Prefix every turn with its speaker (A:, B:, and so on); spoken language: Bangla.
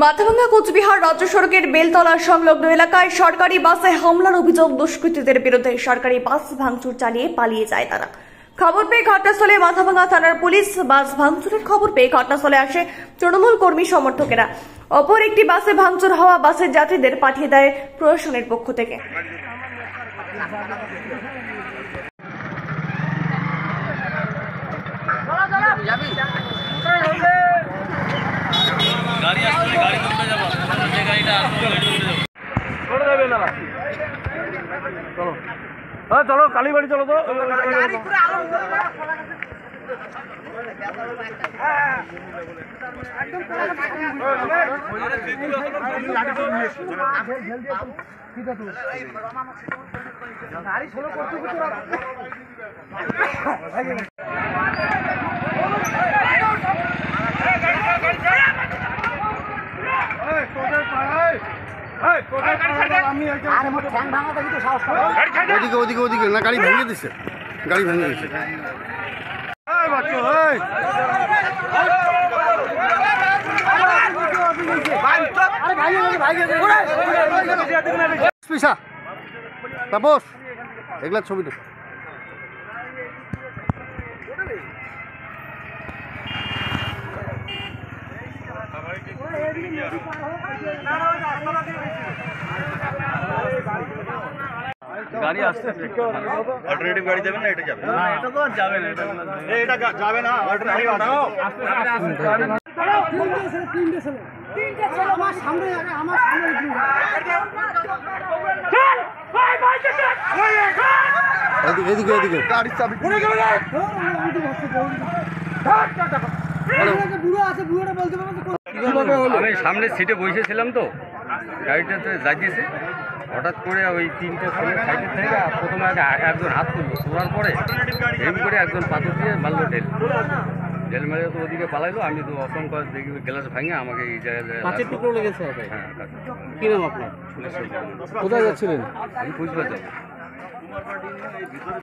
A: মাথাভাঙ্গা কোচবিহার রাজ্য সড়কের বেলতলা সংলগ্ন এলাকায় সরকারি বাসে হামলার অভিযোগ। দুষ্কৃতীদের বিরুদ্ধে সরকারি বাস ভাঙচুর চালিয়ে পালিয়ে যায় তারা। খবর পেয়ে ঘটনাস্থলে মাথাভাঙ্গা থানার পুলিশ। বাস ভাঙচুরের খবর পেয়ে ঘটনাস্থলে আসে তৃণমূল কর্মী সমর্থকেরা। অপর একটি বাসে ভাঙচুর হওয়া বাসের যাত্রীদের পাঠিয়ে দেয় প্রশাসনের পক্ষ থেকে।
B: गाड़ी আসলে গাড়ি করতে যাব যে গাড়িটা আসলে গাড়ি করতে যাব চলে যাবে না চলো হ্যাঁ চলো কালীবাড়ি চলো তো গাড়ি পুরো আলো একদম গাড়ি সোলো করতে
C: ওদিকে না গাড়ি ভেঙে দিচ্ছে গাড়ি ভেঙে দিচ্ছে তাপস এগুলা ছবিটা
B: গাড়ি আসছে অল্টারনেটিভ গাড়ি যাবে না এটা যাবে না এটা তো যাবে না এটা যাবে না অল্টারনেটিভ আস্তে তিনটে ছেলে আমার সামনে
C: এদিকে গাড়ি চাবি পড়ে গেল
B: আমি সামনে সিটে বসেছিলাম তো গাড়িটাতে যাইতেছে হঠাৎ করে ওই তিনটে ছেলে সাইডের থেকে প্রথমে একজন হাত তুললো তোলার পরে হেম করে একজন পাথর দিয়ে মারলো ঢেল মেরে তো ওদিকে পালাইলো। আমি তো অসংখ্য দেখি গ্লাস ভাঙে আমাকে এই জায়গায়
C: কাঁচের টুকরো লেগেছে।
B: হ্যাঁ
C: কি নাম আপনার? কোথায় যাচ্ছিলেন?
B: আমি বুঝতে পারছি।